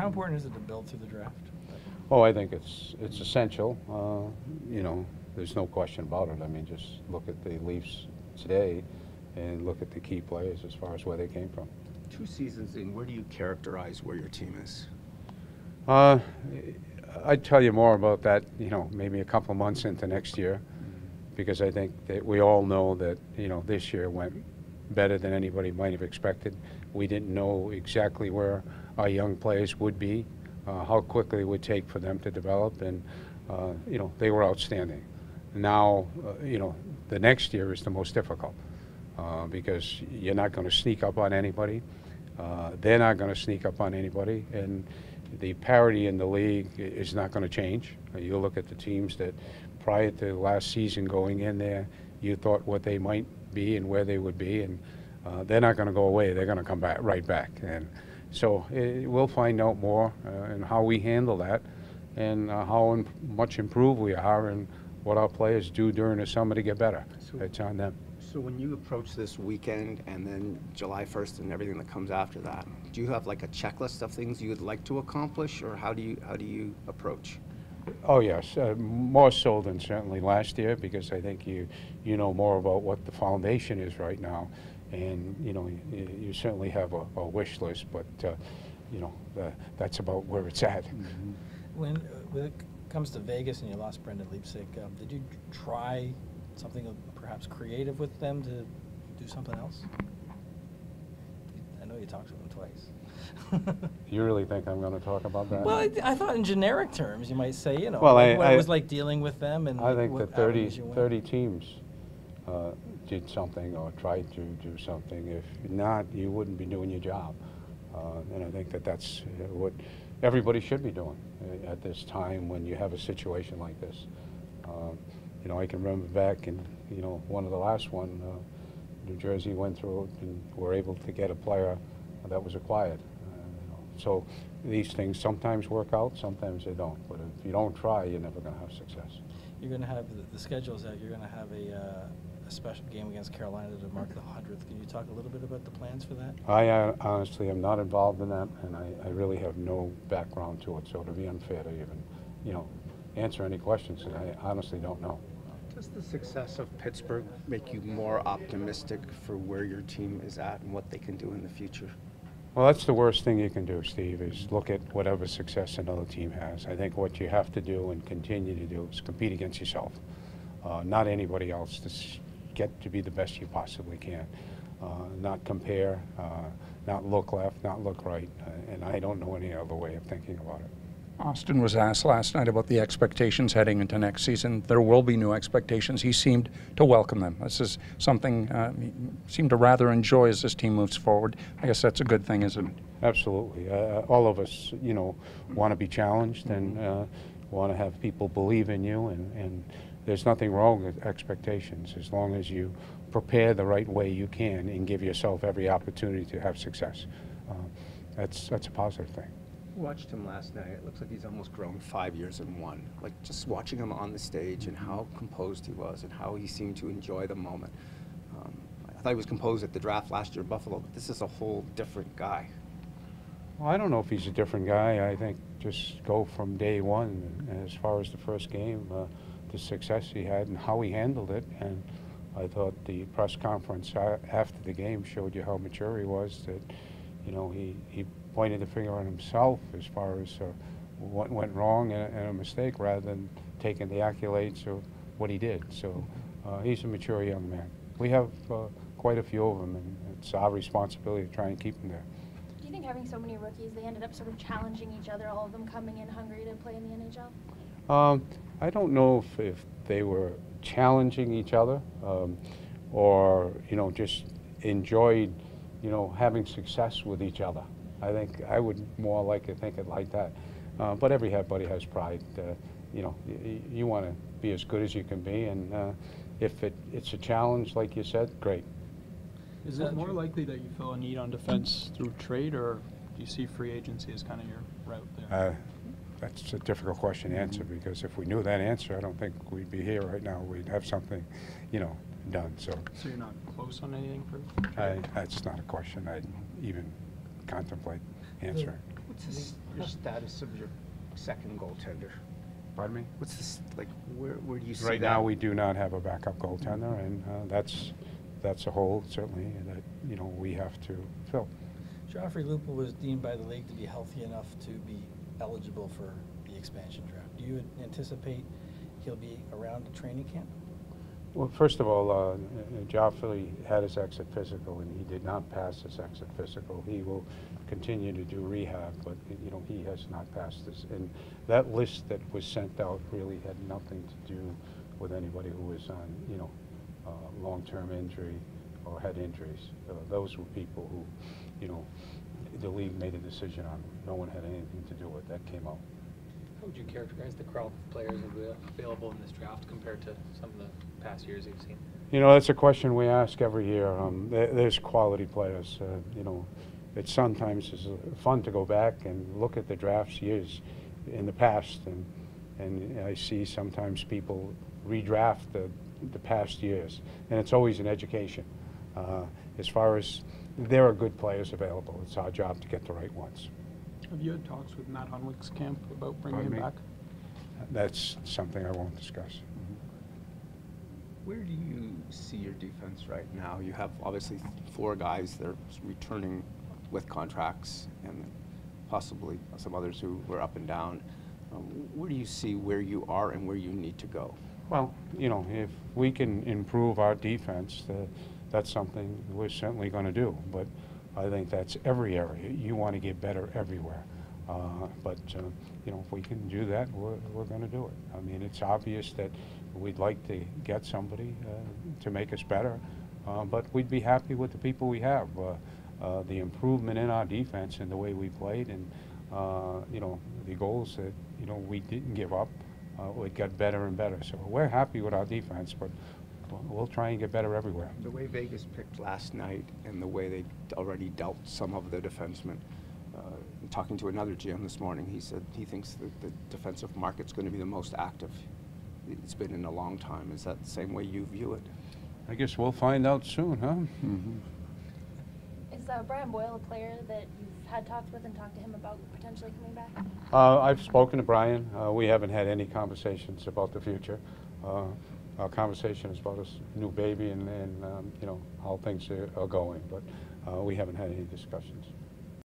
How important is it to build through the draft? Oh, I think it's essential. You know, there's no question about it. I mean, just look at the Leafs today and look at the key players as far as where they came from. 2 seasons in, where do you characterize where your team is? I'd tell you more about that, you know, maybe a couple of months into next year, because I think that we all know that, you know, this year went better than anybody might have expected. We didn't know exactly where our young players would be, how quickly it would take for them to develop, and, you know, they were outstanding. Now, you know, the next year is the most difficult because you're not going to sneak up on anybody. They're not going to sneak up on anybody, and the parity in the league is not going to change. You look at the teams that prior to last season going in there, you thought what they might be and where they would be, and they're not going to go away. They're going to come back right back. And so we'll find out more and how we handle that, and how much improved we are, and what our players do during the summer to get better. So it's on them. So when you approach this weekend and then July 1st and everything that comes after that, do you have like a checklist of things you would like to accomplish, or how do you approach? Oh yes, more so than certainly last year, because I think you know more about what the foundation is right now, and you know you certainly have a wish list, but you know that's about where it's at. Mm-hmm. When it comes to Vegas and you lost Brendan Leipzig, did you try something perhaps creative with them to do something else? I know you talked to them twice. You really think I'm going to talk about that? Well, I thought in generic terms you might say, you know, well, like what it was like dealing with them. And I think what that 30 teams did something or tried to do something. If not, you wouldn't be doing your job. And I think that that's what everybody should be doing at this time when you have a situation like this. You know, I can remember back in, you know, one of the last one, New Jersey went through and were able to get a player that was acquired. You know, so these things sometimes work out, sometimes they don't. But if you don't try, you're never going to have success. You're going to have the schedules out. You're going to have a special game against Carolina to mark the 100th. Can you talk a little bit about the plans for that? I honestly am not involved in that, and I really have no background to it, so it'd be unfair to even, you know, answer any questions that I honestly don't know. Does the success of Pittsburgh make you more optimistic for where your team is at and what they can do in the future? Well, that's the worst thing you can do, Steve, is look at whatever success another team has. I think what you have to do and continue to do is compete against yourself, not anybody else, to get to be the best you possibly can. Not compare, not look left, not look right, and I don't know any other way of thinking about it. Austin was asked last night about the expectations heading into next season. There will be new expectations. He seemed to welcome them. This is something he seemed to rather enjoy as this team moves forward. I guess that's a good thing, isn't it? Absolutely. All of us, you know, want to be challenged and want to have people believe in you, and there's nothing wrong with expectations as long as you prepare the right way you can and give yourself every opportunity to have success. That's a positive thing. Watched him last night. It looks like he's almost grown 5 years in one. Like just watching him on the stage and how composed he was and how he seemed to enjoy the moment. I thought he was composed at the draft last year in Buffalo, but this is a whole different guy. Well, I don't know if he's a different guy. I think just go from day one as far as the first game, the success he had and how he handled it. And I thought the press conference after the game showed you how mature he was, that, you know, he pointed the finger on himself as far as what went wrong and a mistake, rather than taking the accolades of what he did. So he's a mature young man. We have quite a few of them, and it's our responsibility to try and keep them there. Do you think having so many rookies, they ended up sort of challenging each other, all of them coming in hungry to play in the NHL? I don't know if they were challenging each other or, you know, just enjoyed, you know, having success with each other. I think I would more like to think it like that. But everybody has pride. You know, you want to be as good as you can be, and if it's a challenge, like you said, great. Is it more likely that you feel a need on defense through trade, or do you see free agency as kind of your route there? That's a difficult question to answer, because if we knew that answer, I don't think we'd be here right now. We'd have something, you know, done. So you're not close on anything for trade? That's not a question I'd even contemplate answering. What's your status of your second goaltender? Pardon me? What's this, like, where do you see that? Right now, we do not have a backup goaltender, and that's a hole, certainly, that, you know, we have to fill. Joffrey Lupul was deemed by the league to be healthy enough to be eligible for the expansion draft. Do you anticipate he'll be around the training camp? Well, first of all, Joffrey had his exit physical, and he did not pass his exit physical. He will continue to do rehab, but, you know, he has not passed this. And that list that was sent out really had nothing to do with anybody who was on, you know, long-term injury or had injuries. Those were people who, you know, the league made a decision on. No one had anything to do with that came out. How would you characterize the crowd of players available in this draft compared to some of the past years you've seen? You know, that's a question we ask every year. There's quality players. You know, it sometimes is fun to go back and look at the drafts years in the past, and I see sometimes people redraft the past years, and it's always an education. As far as there are good players available, it's our job to get the right ones. Have you had talks with Matt Hunwick's camp about bringing Pardon him me? back? That's something I won't discuss. Where do you see your defense right now? You have obviously 4 guys that are returning with contracts and possibly some others who were up and down. Where do you see where you are and where you need to go? Well, you know, if we can improve our defense, that's something we're certainly going to do. But I think that's every area. You want to get better everywhere. You know, if we can do that, we're going to do it. I mean, it's obvious that we'd like to get somebody to make us better, but we'd be happy with the people we have. The improvement in our defense and the way we played, and you know, the goals that, you know, we didn't give up, it got better and better. So we're happy with our defense, but we'll try and get better everywhere. The way Vegas picked last night and the way they already dealt some of the defensemen, talking to another GM this morning, he said he thinks that the defensive market's going to be the most active it's been in a long time. Is that the same way you view it? I guess we'll find out soon, huh? Is Brian Boyle a player that you've had talks with and talked to him about potentially coming back? I've spoken to Brian. We haven't had any conversations about the future. Our conversation is about his new baby and you know, how things are going, but we haven't had any discussions.